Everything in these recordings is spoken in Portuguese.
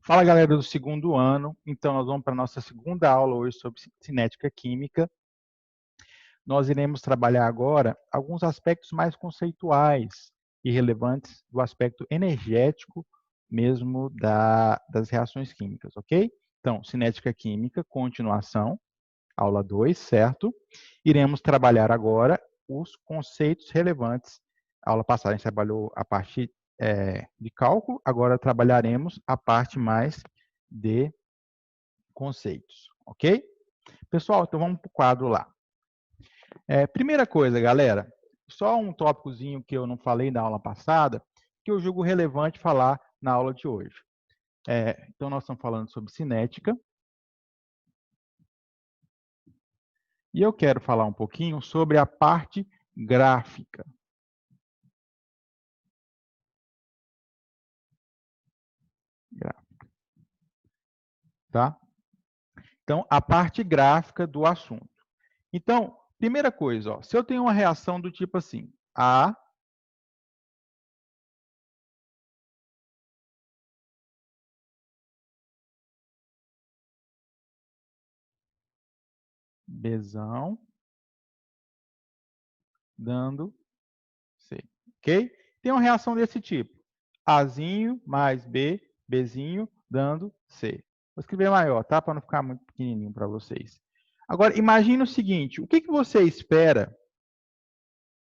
Fala, galera do segundo ano. Então, nós vamos para a nossa segunda aula hoje sobre cinética química. Nós iremos trabalhar agora alguns aspectos mais conceituais e relevantes do aspecto energético mesmo das reações químicas, ok? Então, cinética química, continuação, aula 2, certo? Iremos trabalhar agora os conceitos relevantes. A aula passada a gente trabalhou a parte de cálculo, agora trabalharemos a parte mais de conceitos, ok? Pessoal, então vamos para o quadro lá. Primeira coisa, galera, só um tópicozinho que eu não falei na aula passada, que eu julgo relevante falar na aula de hoje. Então, nós estamos falando sobre cinética. E eu quero falar um pouquinho sobre a parte gráfica. Tá? Então, a parte gráfica do assunto. Então, primeira coisa, ó, se eu tenho uma reação do tipo assim, A, Bzão, dando C. Ok? Tem uma reação desse tipo. Azinho mais B, Bzinho, dando C. Vou escrever maior, tá? Para não ficar muito pequenininho para vocês. Agora, imagine o seguinte. O que você espera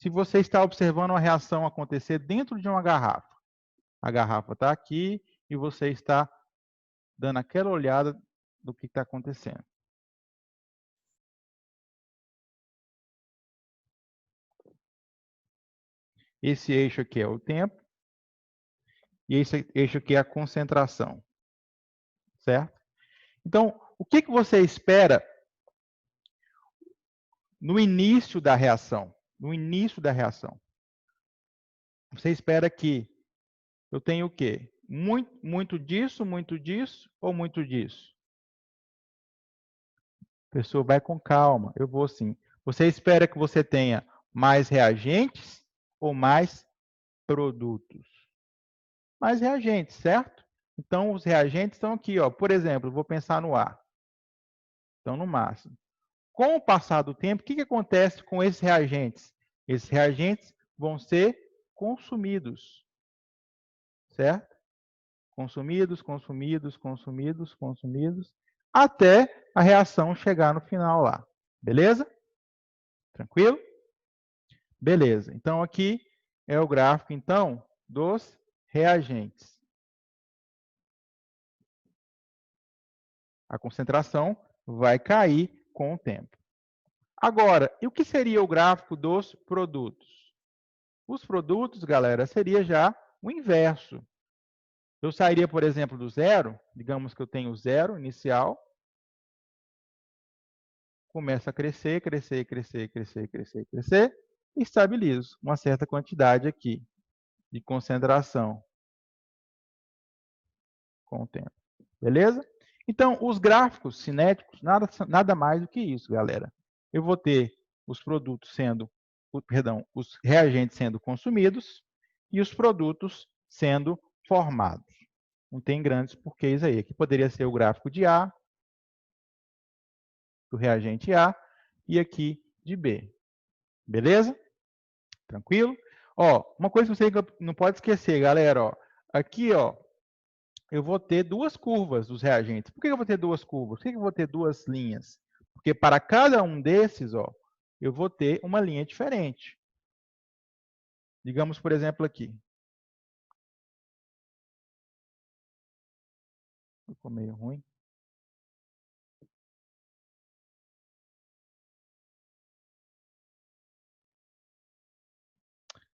se você está observando uma reação acontecer dentro de uma garrafa? A garrafa está aqui e você está dando aquela olhada do que está acontecendo. Esse eixo aqui é o tempo e esse eixo aqui é a concentração. Certo? Então, o que você espera no início da reação? No início da reação. Você espera que eu tenha o quê? Muito disso ou muito disso? A pessoa vai com calma. Eu vou assim. Você espera que você tenha mais reagentes ou mais produtos? Mais reagentes, certo? Então, os reagentes estão aqui, ó. Por exemplo, vou pensar no ar. Então, no máximo. Com o passar do tempo, o que acontece com esses reagentes? Esses reagentes vão ser consumidos, certo? Consumidos, consumidos, consumidos, consumidos, até a reação chegar no final lá. Beleza? Tranquilo? Beleza. Então, aqui é o gráfico, então, dos reagentes. A concentração vai cair com o tempo. Agora, e o que seria o gráfico dos produtos? Os produtos, galera, seria já o inverso. Eu sairia, por exemplo, do zero, digamos que eu tenho zero inicial, começa a crescer, crescer, crescer, crescer, crescer, crescer, e estabilizo uma certa quantidade aqui de concentração com o tempo. Beleza? Então, os gráficos cinéticos, nada mais do que isso, galera. Eu vou ter os produtos sendo, os reagentes sendo consumidos e os produtos sendo formados. Não tem grandes porquês aí. Aqui poderia ser o gráfico de A, do reagente A, e aqui de B. Beleza? Tranquilo? Ó, uma coisa que você não pode esquecer, galera, ó, aqui, ó, eu vou ter duas curvas dos reagentes. Por que eu vou ter duas curvas? Por que eu vou ter duas linhas? Porque para cada um desses, ó, eu vou ter uma linha diferente. Digamos, por exemplo, aqui. Ficou meio ruim.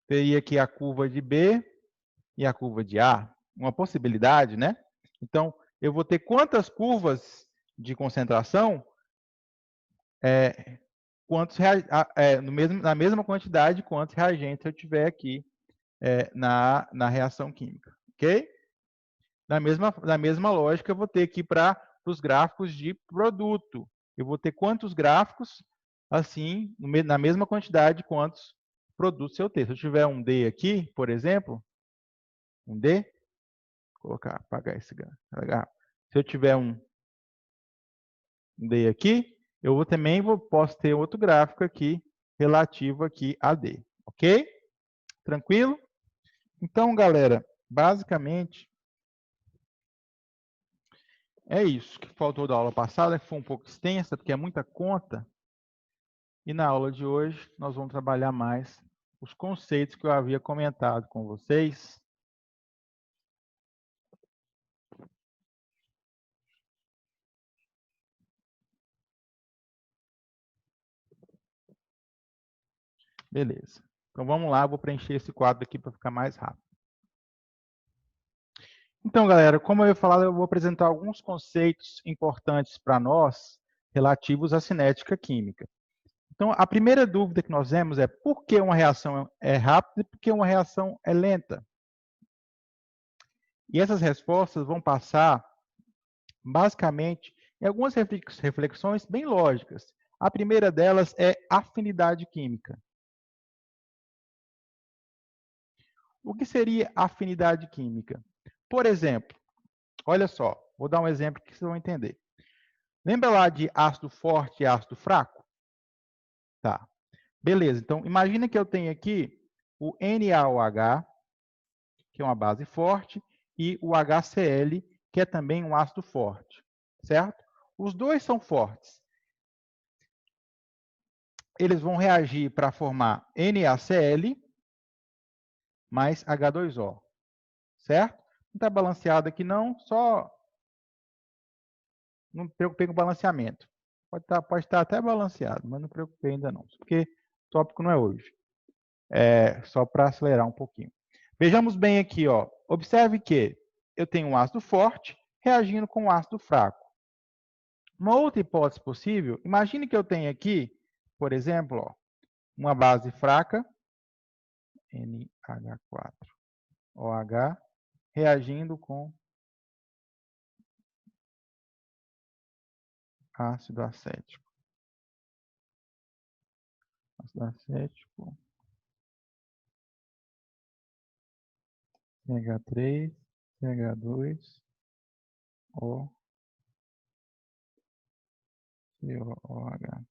Teria aqui a curva de B e a curva de A. Uma possibilidade, né? Então, eu vou ter quantas curvas de concentração? Na mesma quantidade, quantos reagentes eu tiver aqui na reação química. Ok? Na mesma lógica, eu vou ter aqui para os gráficos de produto. Eu vou ter quantos gráficos, assim, na mesma quantidade, quantos produtos eu ter. Se eu tiver um D aqui, por exemplo, um D, colocar, apagar esse garrafa. Se eu tiver um D aqui, eu também posso ter outro gráfico aqui relativo aqui a D, ok? Tranquilo? Então, galera, basicamente é isso que faltou da aula passada, que foi um pouco extensa, porque é muita conta. E na aula de hoje, nós vamos trabalhar mais os conceitos que eu havia comentado com vocês. Beleza. Então, vamos lá, eu vou preencher esse quadro aqui para ficar mais rápido. Então, galera, como eu ia falar, eu vou apresentar alguns conceitos importantes para nós relativos à cinética química. Então, a primeira dúvida que nós temos é por que uma reação é rápida e por que uma reação é lenta? E essas respostas vão passar, basicamente, em algumas reflexões bem lógicas. A primeira delas é afinidade química. O que seria afinidade química? Por exemplo, olha só, vou dar um exemplo que vocês vão entender. Lembra lá de ácido forte e ácido fraco? Tá. Beleza, então imagina que eu tenho aqui o NaOH, que é uma base forte, e o HCl, que é também um ácido forte, certo? Os dois são fortes. Eles vão reagir para formar NaCl mais H2O, certo? Não está balanceado aqui não, só não me preocupei com o balanceamento. Pode estar até balanceado, mas não me preocupei ainda não, porque o tópico não é hoje. É só para acelerar um pouquinho. Vejamos bem aqui, ó. Observe que eu tenho um ácido forte reagindo com um ácido fraco. Uma outra hipótese possível, imagine que eu tenho aqui, por exemplo, ó, uma base fraca, NH4OH, reagindo com ácido acético. Ácido acético, CH3, CH2, O, COOH.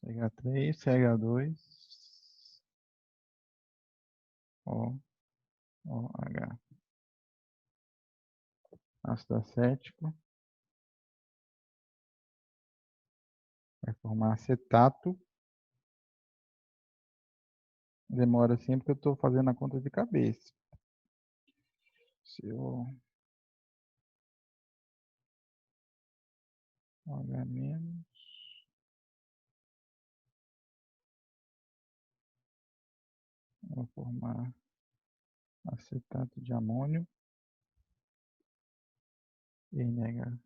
CH3, CH2, OH. Ácido acético. Vai formar acetato. Demora sempre que eu estou fazendo a conta de cabeça. CO H-, vou formar acetato de amônio, NH.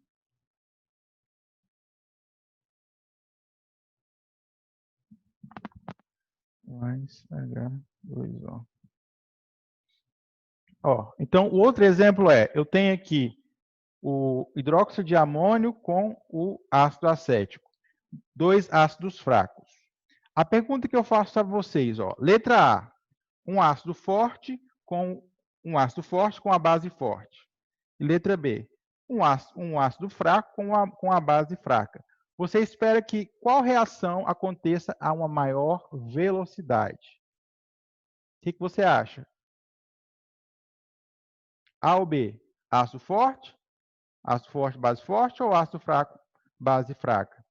Mais H2O. Ó, então, o outro exemplo é, eu tenho aqui o hidróxido de amônio com o ácido acético. Dois ácidos fracos. A pergunta que eu faço a vocês, ó, letra A, um ácido forte com a base forte. E letra B, um ácido fraco com a base fraca. Você espera que qual reação aconteça a uma maior velocidade? O que você acha? A ou B? Ácido forte, base forte ou ácido fraco, base fraca?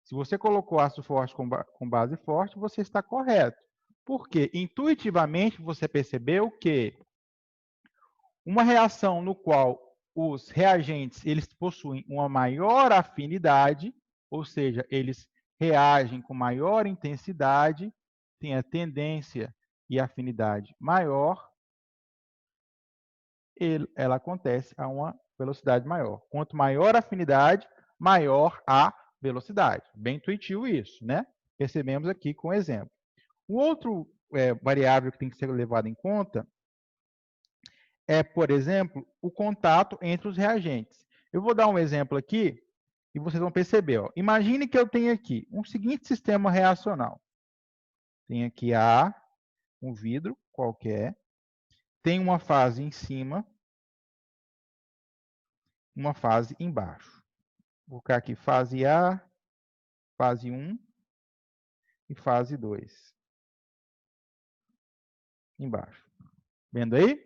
Se você colocou ácido forte com base forte, você está correto. Porque intuitivamente você percebeu que uma reação no qual os reagentes eles possuem uma maior afinidade, ou seja, eles reagem com maior intensidade, tem a tendência e afinidade maior, ela acontece a uma velocidade maior. Quanto maior a afinidade, maior a velocidade. Bem intuitivo isso, né? Percebemos aqui com o exemplo. O outro variável que tem que ser levado em conta é, por exemplo, o contato entre os reagentes. Eu vou dar um exemplo aqui e vocês vão perceber. Ó. Imagine que eu tenho aqui um seguinte sistema reacional. Tem aqui A, um vidro qualquer, tem uma fase em cima, uma fase embaixo. Vou colocar aqui fase A, fase 1 e fase 2. Embaixo. Vendo aí?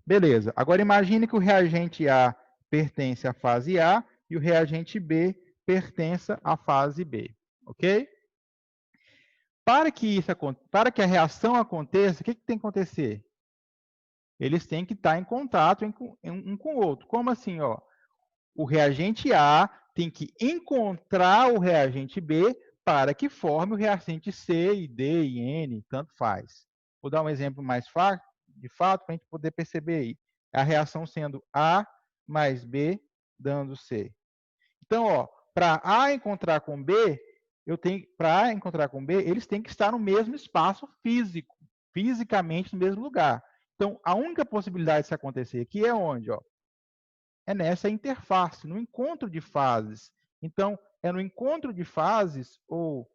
Beleza. Agora imagine que o reagente A pertence à fase A e o reagente B pertença à fase B. Ok? Para que a reação aconteça, o que tem que acontecer? Eles têm que estar em contato um com o outro. Como assim? Ó? O reagente A tem que encontrar o reagente B para que forme o reagente C, e D e N, tanto faz. Vou dar um exemplo mais de fato para a gente poder perceber aí. A reação sendo A mais B dando C. Então, para A encontrar com B, para A encontrar com B, eles têm que estar no mesmo espaço físico, fisicamente no mesmo lugar. Então, a única possibilidade de isso acontecer aqui é onde? Ó? É nessa interface, no encontro de fases. Então, é no encontro de fases, ou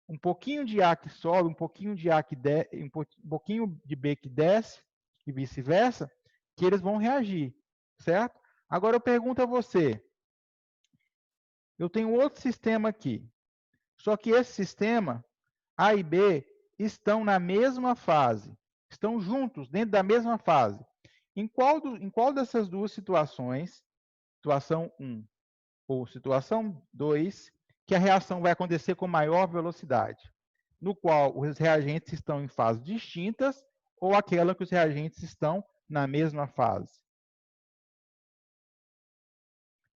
um pouquinho de A que sobe, um pouquinho de A que desce, um pouquinho de B que desce, e vice-versa, que eles vão reagir, certo? Agora eu pergunto a você, eu tenho outro sistema aqui, só que esse sistema, A e B, estão na mesma fase, estão juntos, dentro da mesma fase. Em qual dessas duas situações, situação 1 ou situação 2, que a reação vai acontecer com maior velocidade? No qual os reagentes estão em fases distintas ou aquela que os reagentes estão na mesma fase?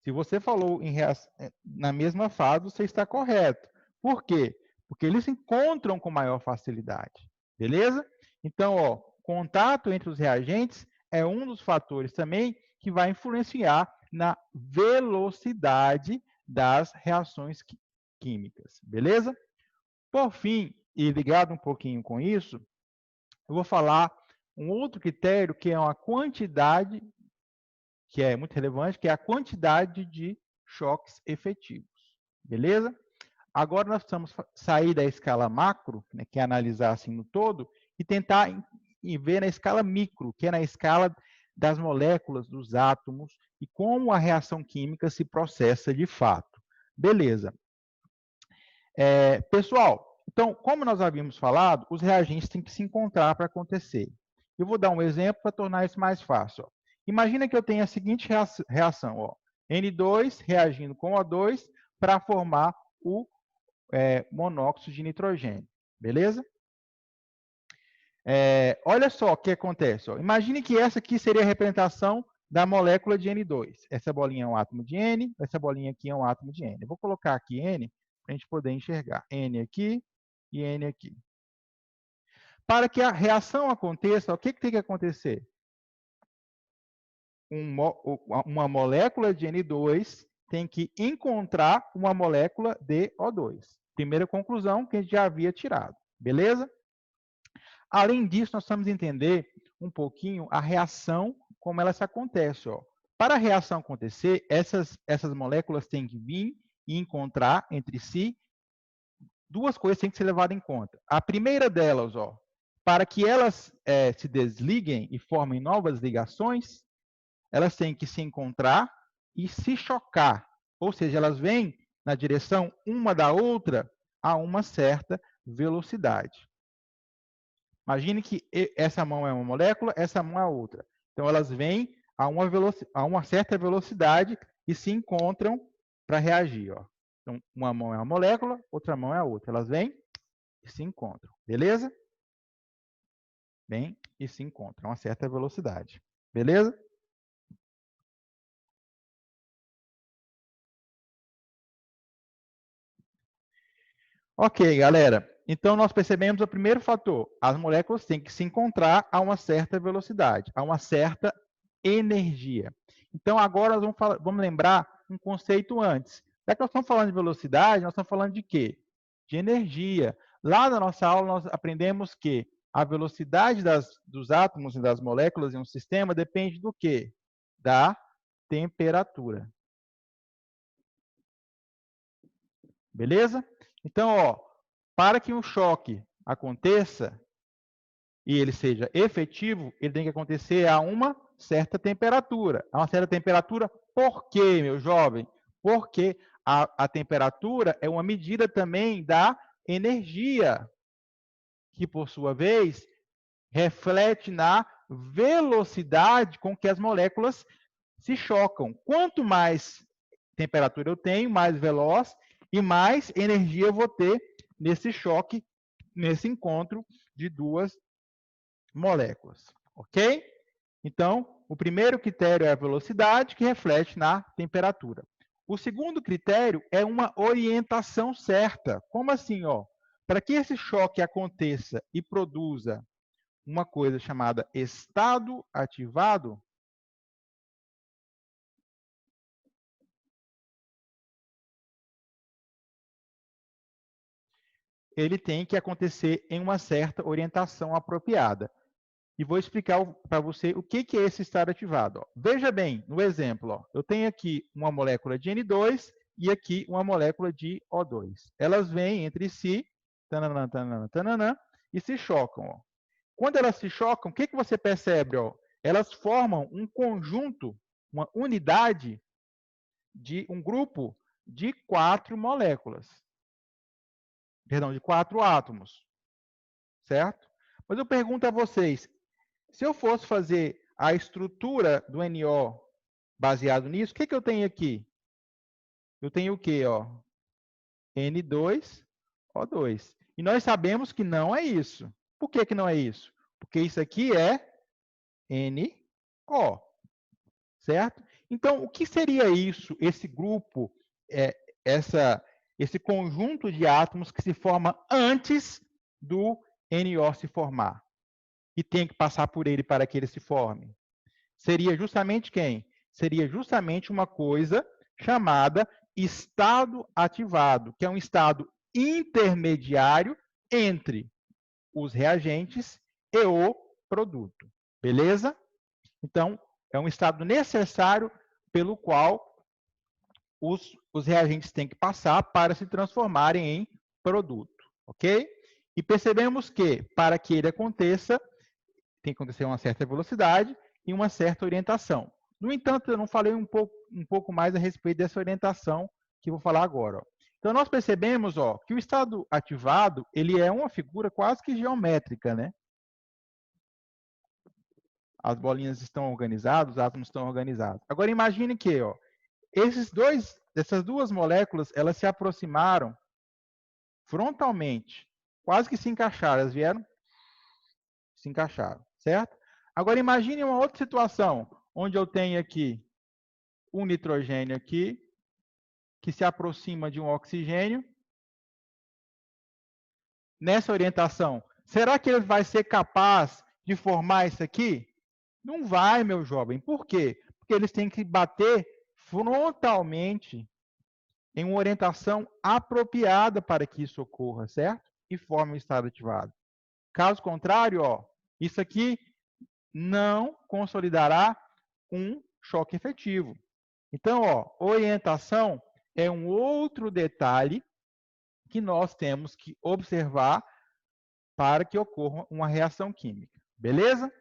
Se você falou na mesma fase, você está correto. Por quê? Porque eles se encontram com maior facilidade. Beleza? Então, contato entre os reagentes é um dos fatores também que vai influenciar na velocidade das reações químicas. Beleza? Por fim, e ligado um pouquinho com isso, eu vou falar um outro critério que é uma quantidade, que é muito relevante, que é a quantidade de choques efetivos. Beleza? Agora nós precisamos sair da escala macro, né, que é analisar assim no todo, e tentar ver na escala micro, que é na escala das moléculas, dos átomos, e como a reação química se processa de fato. Beleza. Pessoal, então, como nós havíamos falado, os reagentes têm que se encontrar para acontecer. Eu vou dar um exemplo para tornar isso mais fácil. Ó. Imagina que eu tenha a seguinte reação, ó, N2 reagindo com O2 para formar o monóxido de nitrogênio, beleza? Olha só o que acontece. Ó. Imagine que essa aqui seria a representação da molécula de N2. Essa bolinha é um átomo de N, essa bolinha aqui é um átomo de N. Eu vou colocar aqui N para a gente poder enxergar. N aqui e N aqui. Para que a reação aconteça, o que tem que acontecer? Uma molécula de N2 tem que encontrar uma molécula de O2. Primeira conclusão que a gente já havia tirado. Beleza? Além disso, nós precisamos entender um pouquinho a reação, como ela se acontece. Ó. Para a reação acontecer, essas moléculas têm que vir e encontrar entre si duas coisas que têm que ser levadas em conta. A primeira delas, ó, para que elas se desliguem e formem novas ligações, elas têm que se encontrar e se chocar. Ou seja, elas vêm na direção uma da outra a uma certa velocidade. Imagine que essa mão é uma molécula, essa mão é outra. Então, elas vêm a uma certa velocidade e se encontram para reagir. Ó. Então, uma mão é uma molécula, outra mão é a outra. Elas vêm e se encontram. Beleza? Vêm e se encontram a uma certa velocidade. Beleza? Ok, galera. Então, nós percebemos o primeiro fator. As moléculas têm que se encontrar a uma certa velocidade, a uma certa energia. Então, agora nós vamos lembrar um conceito antes. Já que nós estamos falando de velocidade, nós estamos falando de quê? De energia. Lá na nossa aula, nós aprendemos que a velocidade dos átomos e das moléculas em um sistema depende do quê? Da temperatura. Beleza? Então, para que um choque aconteça, e ele seja efetivo, ele tem que acontecer a uma certa temperatura. A uma certa temperatura, por quê, meu jovem? Porque a temperatura é uma medida também da energia, que, por sua vez, reflete na velocidade com que as moléculas se chocam. Quanto mais temperatura eu tenho, mais veloz e mais energia eu vou ter nesse choque, nesse encontro de duas moléculas, ok? Então, o primeiro critério é a velocidade, que reflete na temperatura. O segundo critério é uma orientação certa. Como assim, ó? Para que esse choque aconteça e produza uma coisa chamada estado ativado, ele tem que acontecer em uma certa orientação apropriada. E vou explicar para você o que é esse estado ativado. Ó. Veja bem, no exemplo, ó, eu tenho aqui uma molécula de N2 e aqui uma molécula de O2. Elas vêm entre si, tananã, tananã, tananã, e se chocam. Ó. Quando elas se chocam, o que você percebe? Ó? Elas formam um conjunto, uma unidade de um grupo de 4 moléculas. Perdão, de 4 átomos. Certo? Mas eu pergunto a vocês, se eu fosse fazer a estrutura do NO baseado nisso, o que eu tenho aqui? Eu tenho o quê? Ó? N2O2. E nós sabemos que não é isso. Por que não é isso? Porque isso aqui é NO. Certo? Então, o que seria isso, esse grupo, esse conjunto de átomos que se forma antes do NO se formar? E tem que passar por ele para que ele se forme? Seria justamente quem? Seria justamente uma coisa chamada estado ativado, que é um estado intermediário entre os reagentes e o produto. Beleza? Então, é um estado necessário pelo qual os reagentes têm que passar para se transformarem em produto. Ok? E percebemos que, para que ele aconteça, tem que acontecer uma certa velocidade e uma certa orientação. No entanto, eu não falei um pouco mais a respeito dessa orientação que eu vou falar agora. Ó. Então, nós percebemos que o estado ativado ele é uma figura quase que geométrica, né? As bolinhas estão organizadas, os átomos estão organizados. Agora, imagine que essas duas moléculas elas se aproximaram frontalmente, quase que se encaixaram, elas vieram, se encaixaram, certo? Agora, imagine uma outra situação, onde eu tenho aqui um nitrogênio aqui, que se aproxima de um oxigênio. Nessa orientação, será que ele vai ser capaz de formar isso aqui? Não vai, meu jovem. Por quê? Porque eles têm que bater frontalmente em uma orientação apropriada para que isso ocorra, certo? E forme um estado ativado. Caso contrário, isso aqui não consolidará um choque efetivo. Então, orientação é um outro detalhe que nós temos que observar para que ocorra uma reação química. Beleza?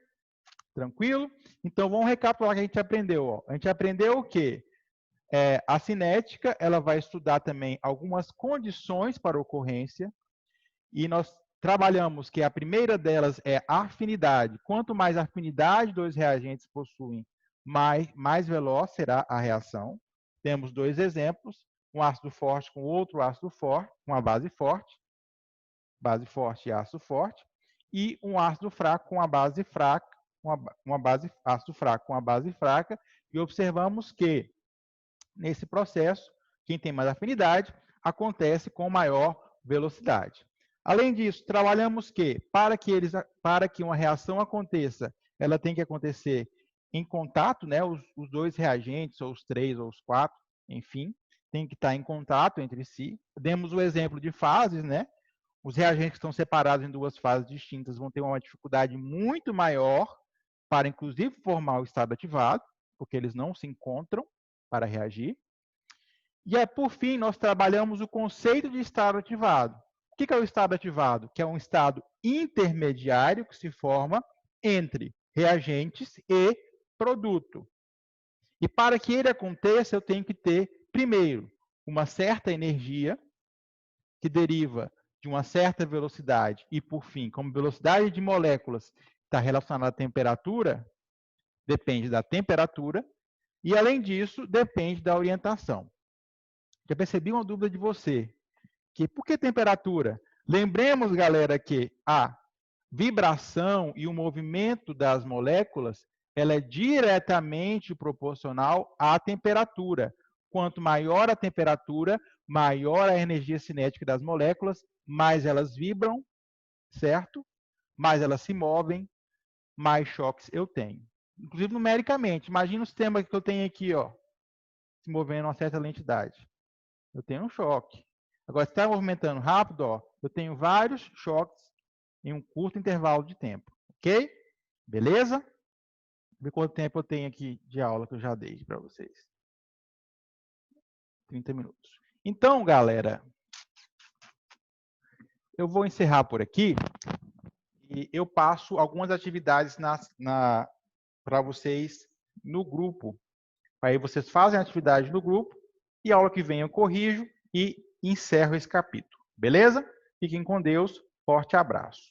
Tranquilo? Então, vamos recapitular o que a gente aprendeu. A gente aprendeu o quê? A cinética, ela vai estudar também algumas condições para ocorrência, e nós trabalhamos que a primeira delas é a afinidade. Quanto mais afinidade dois reagentes possuem, mais veloz será a reação. Temos dois exemplos, um ácido forte com outro ácido forte, uma base forte e ácido forte, e um ácido fraco com a base fraca, ácido fraco com a base fraca, e observamos que, nesse processo, quem tem mais afinidade, acontece com maior velocidade. Além disso, trabalhamos que, para que uma reação aconteça, ela tem que acontecer em contato, né? Os dois reagentes, ou os três, ou os quatro, enfim, tem que estar em contato entre si. Demos o exemplo de fases, né? Os reagentes que estão separados em duas fases distintas vão ter uma dificuldade muito maior para, inclusive, formar o estado ativado, porque eles não se encontram para reagir. E, por fim, nós trabalhamos o conceito de estado ativado. O que é o estado ativado? Que é um estado intermediário que se forma entre reagentes e produto. E para que ele aconteça, eu tenho que ter, primeiro, uma certa energia, que deriva de uma certa velocidade, e, por fim, como velocidade de moléculas está relacionada à temperatura, depende da temperatura, e, além disso, depende da orientação. Já percebi uma dúvida de você, que por que temperatura? Lembremos, galera, que a vibração e o movimento das moléculas, ela é diretamente proporcional à temperatura. Quanto maior a temperatura, maior a energia cinética das moléculas, mais elas vibram, certo? Mais elas se movem, mais choques eu tenho. Inclusive numericamente, imagina o sistema que eu tenho aqui, ó, se movendo a uma certa lentidade. Eu tenho um choque. Agora, se está movimentando rápido, ó, eu tenho vários choques em um curto intervalo de tempo. Ok? Beleza? Ver quanto tempo eu tenho aqui de aula que eu já dei para vocês. 30 minutos. Então, galera, eu vou encerrar por aqui e eu passo algumas atividades para vocês no grupo. Aí vocês fazem a atividade no grupo e a aula que vem eu corrijo e encerro esse capítulo. Beleza? Fiquem com Deus. Forte abraço.